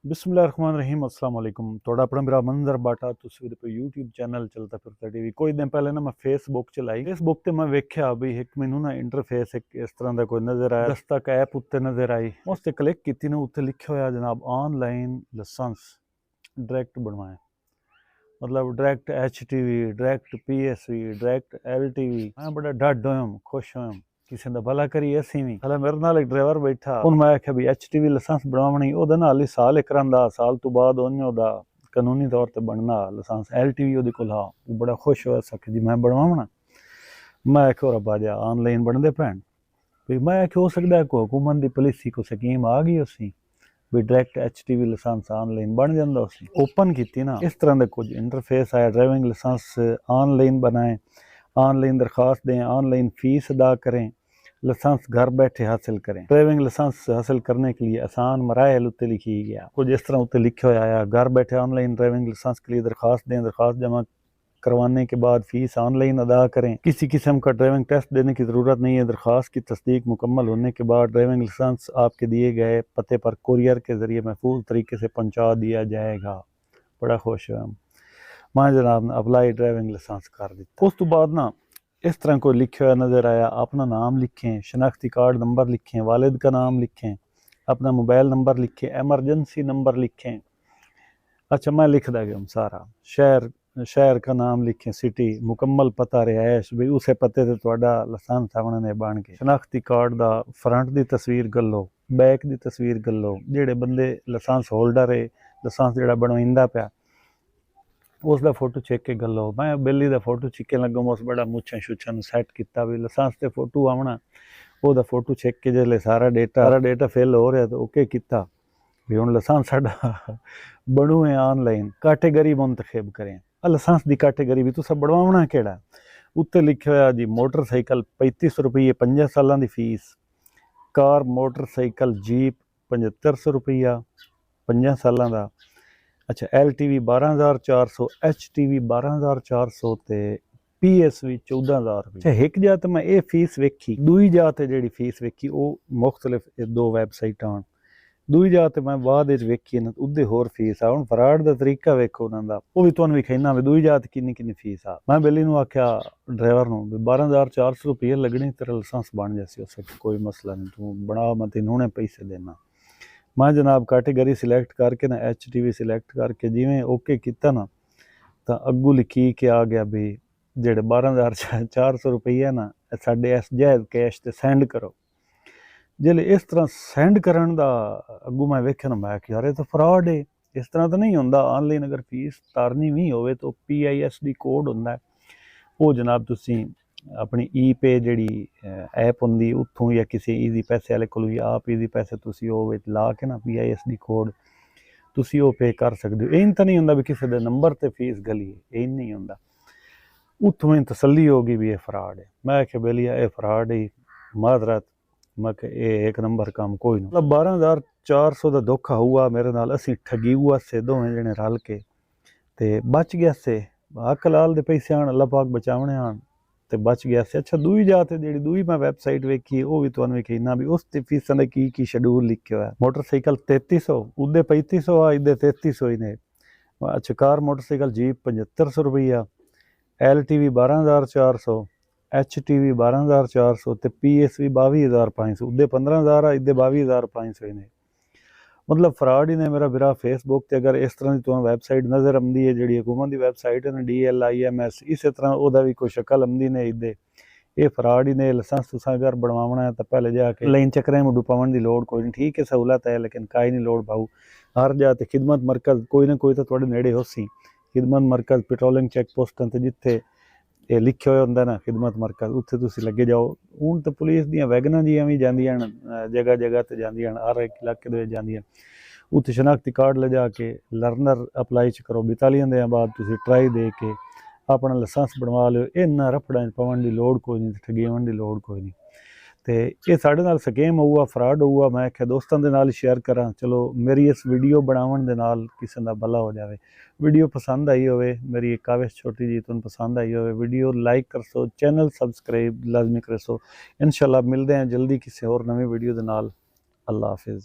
बिस्मिल्लाहिर्रहमानिर्रहीम अस्सलाम वालेकुम। थोड़ा अपना मेरा मंजर बाटा तुसी पे यूट्यूब चैनल चलता फिरता टीवी कोई दिन पहले ना मैं फेसबुक चलाई। फेसबुक ते मैं वेख्या भी एक मैनू ना इंटरफेस एक इस तरह का कोई नजर आया। दस्तक ऐप उत्ते नजर आई, उस ते क्लिक की ना, उत्ते लिखा होया जनाब ऑनलाइन लाइसेंस डायरैक्ट बनवाए। मतलब direct HTV, direct PSV, direct LTV। मैं बड़ा डड होया, खुश होया, किसी का भला करिए। असी भी हले मेरे नाल एक ड्राइवर बैठा, उन मैं आख्या भी HTV लाइसेंस बनवानी, ओदे नाल ही साल एक रंदा, साल तो बाद ओने दा कानूनी तौर ते बनना लाइसेंस। LTV ओदे कोल हा, वो बड़ा खुश होया सके जी मैं बनवावना। मैं आख्या रब्बा जा ऑनलाइन बनदे पैन भी। मैं आख्या हो सकदा है को हुकूमत दी पॉलिसी को स्कीम आ गई उसी भी डायरैक्ट HTV लाइसेंस ऑनलाइन बन जाता। उसी ओपन की ना, इस तरह का कुछ इंटरफेस आया। ड्राइविंग लाइसेंस ऑनलाइन बनाएं, ऑनलाइन दरख्वास्त दें, ऑनलाइन फीस अदा करें, लाइसेंस घर बैठे हासिल करें। ड्राइविंग लाइसेंस हासिल करने के लिए आसान मराहल उत्ते लिखी गया। कुछ इस तरह उत्ते लिखे हुआ आया, घर बैठे ऑनलाइन ड्राइविंग लाइसेंस के लिए दरख्वास्त दें, दरख्वास्त जमा करवाने के बाद फीस ऑनलाइन अदा करें। किसी किस्म का ड्राइविंग टेस्ट देने की ज़रूरत नहीं है। दरख्वास्त की तस्दीक मुकम्मल होने के बाद ड्राइविंग लाइसेंस आपके दिए गए पते पर कुरियर के ज़रिए महफूज तरीके से पहुँचा दिया जाएगा। बड़ा खुश हुआ मैं जनाब ने अप्लाई ड्राइविंग लाइसेंस कर दिता। उस तो बाद ना इस तरह को लिखे हुआ नज़र आया, अपना नाम लिखें, शनाख्ती कार्ड नंबर लिखें, वालिद का नाम लिखें, अपना मोबाइल नंबर लिखें, एमरजेंसी नंबर लिखें। अच्छा मैं लिख दा गया सारा, शहर का नाम लिखें, सिटी, मुकम्मल पता रिहायश भी उसे पते ते तुहाडा लाइसेंस आने ने बन के। शनाख्ती कार्ड दा फ्रंट दी तस्वीर गल्लो, बैक दी तस्वीर गल्लो। जेड़े बंदे लाइसेंस होल्डर है, लाइसेंस जेड़ा बनवाइंदा पिया उसका फोटो चेक के गलो। मैं बेली का फोटो चिक्के लगा, उस बड़ा मुछा शुछा सैट किया भी लाइसेंस से फोटो आना, वो फोटो चेक के जो सारा डेटा फिल हो रहा तो ओके किया भी हूँ लाइसेंस साडा बनू है। ऑनलाइन कैटेगरी मुंतखब करें, लाइसेंस की कैटेगरी भी तुसा बनवाना केड़ा। उत्ते लिखे हुआ जी मोटरसाइकिल 3500 रुपये 5 सालों की फीस, कार मोटरसाइकिल जीप 7500 रुपया 5 सालों का। अच्छा LTV 12,400, HTV 12,400 ते PSV 14,000 रुपये। अच्छा एक जात मैं ये फीस वेखी, दूई जात जी फीस वेखी वो मुख्तलिफ दो वैबसाइट आन। दूई जात मैं बाद वेखी ना उदे होर फीस आ। हुण फराड का तरीका वेखो उन्होंने, वो भी तुहानूं विखाइना भी दूई जात किन्नी किन्नी फीस आ। मैं बेली नूं आख्या ड्राइवर नूं भी 12,400 रुपये लगने, तेरा लाइसेंस बन जासी। उस कोई मसला नहीं, तू बना, मैं तेन हुणे पैसे देना। मैं जनाब कैटेगरी सिलेक्ट करके ना HTV सिलेक्ट करके जिमें ओके किया ना, तो अगू लिखी के आ गया भी जेड़े 12,400 रुपये ना साडे जायज़ कैश ते सेंड करो। जिले इस तरह सेंड करन दा अगू मैं वेख्या ना, मैं यार ये तो फ्रॉड है, इस तरह तो नहीं होंदा। ऑनलाइन अगर फीस तारनी भी होवे तो PISD कोड होंदा है, वो जनाब तुसी अपनी E-पे जी ऐप होंगी उतों या किसी ईजी पैसे वाले को आप ईजी पैसे तुसी वो ला के ना PISD कोड तुसी वो पे कर सकते हो। इन तो नहीं होंदा भी किसी के नंबर ते फीस गली है, इन नहीं होंदा। उतों ही तसली होगी भी ये फ्रॉड है। मैं आख्या बेलिया ये फ्रॉड है, माजरत। मैं ये एक नंबर काम कोई नहीं। मतलब 12,400 का धोखा हुआ मेरे नाल, असी ठगी हुआ से दोवें जने रल के ते बच गया से। हक लाल दे पैसे आन, अल्लाह पाक बचावने आन ते बच गया से। अच्छा दूई जात जी दूई मैं वैबसाइट वेखी वो भी तुहानूं विखाइना भी उस ते फीसां दे की शेड्यूल लिखे हुआ है। मोटरसाइकिल 3300, उदे 3500 आ, इदे 3300 ही ने। अच्छा कार मोटरसाइकिल जीप 7500 रुपया, LTV 12,400, HTV 12,400 ते PSV 22,500, उदे 15,000 आ, इदे 22,500 ही ने। मतलब फ्रॉड ही ने मेरा बिरा। फेसबुक ते अगर इस तरह की तुहानूं वैबसाइट नज़र आती है जी हुकूमत की वैबसाइट है ना DLIMS, इस तरह वह भी कोई शक्ल आती ने इदे, ये फ्रॉड ही ने। लाइसेंस तुसां अगर बनवाना है तो पहले जाके लाइन चक्करें मुडू पावन की लोड़ कोई नहीं। ठीक है सहूलत है लेकिन काई नहीं लोड़ पाऊ। हर जाते खिदमत मरकज़ कोई ना कोई तो तुहाडे नेड़े होसी। खिदमत मरकज़ पेट्रोलिंग चैक पोस्टां ते जिथे ये लिखे हुए होंगे ना खिदमत मरकज़, उत्थे तुसीं लगे जाओ। हुण तो पुलिस दी वैगनां जियां भी जांदियां जगह जगह ते जांदियां, हर एक इलाके दे जांदियां। उत्थे शनाख्ती कार्ड ले जाके लर्नर अप्लाई च करो, 42 दिन बाद तुसीं ट्राई दे के अपना लाइसेंस बनवा लो। इन्ना रफड़ा पवन की लोड़ कोई नहीं, ठगेवन की लोड़ कोई नहीं। तो ये साढ़े नाल स्कैम हुआ, फ्रॉड हुआ। मैं आख्या दोस्तों के नाल शेयर करा, चलो मेरी इस वीडियो बनावन दे नाल किसी का भला हो जाए। वीडियो पसंद आई होवे, मेरी एक काविश छोटी जी तुहानूं पसंद आई होवे, वीडियो लाइक कर सो, चैनल सबसक्राइब लाजमी कर सो। इंशाअल्लाह मिलते हैं जल्दी किसी और नवी वीडियो के नाल। अल्लाह हाफिज़।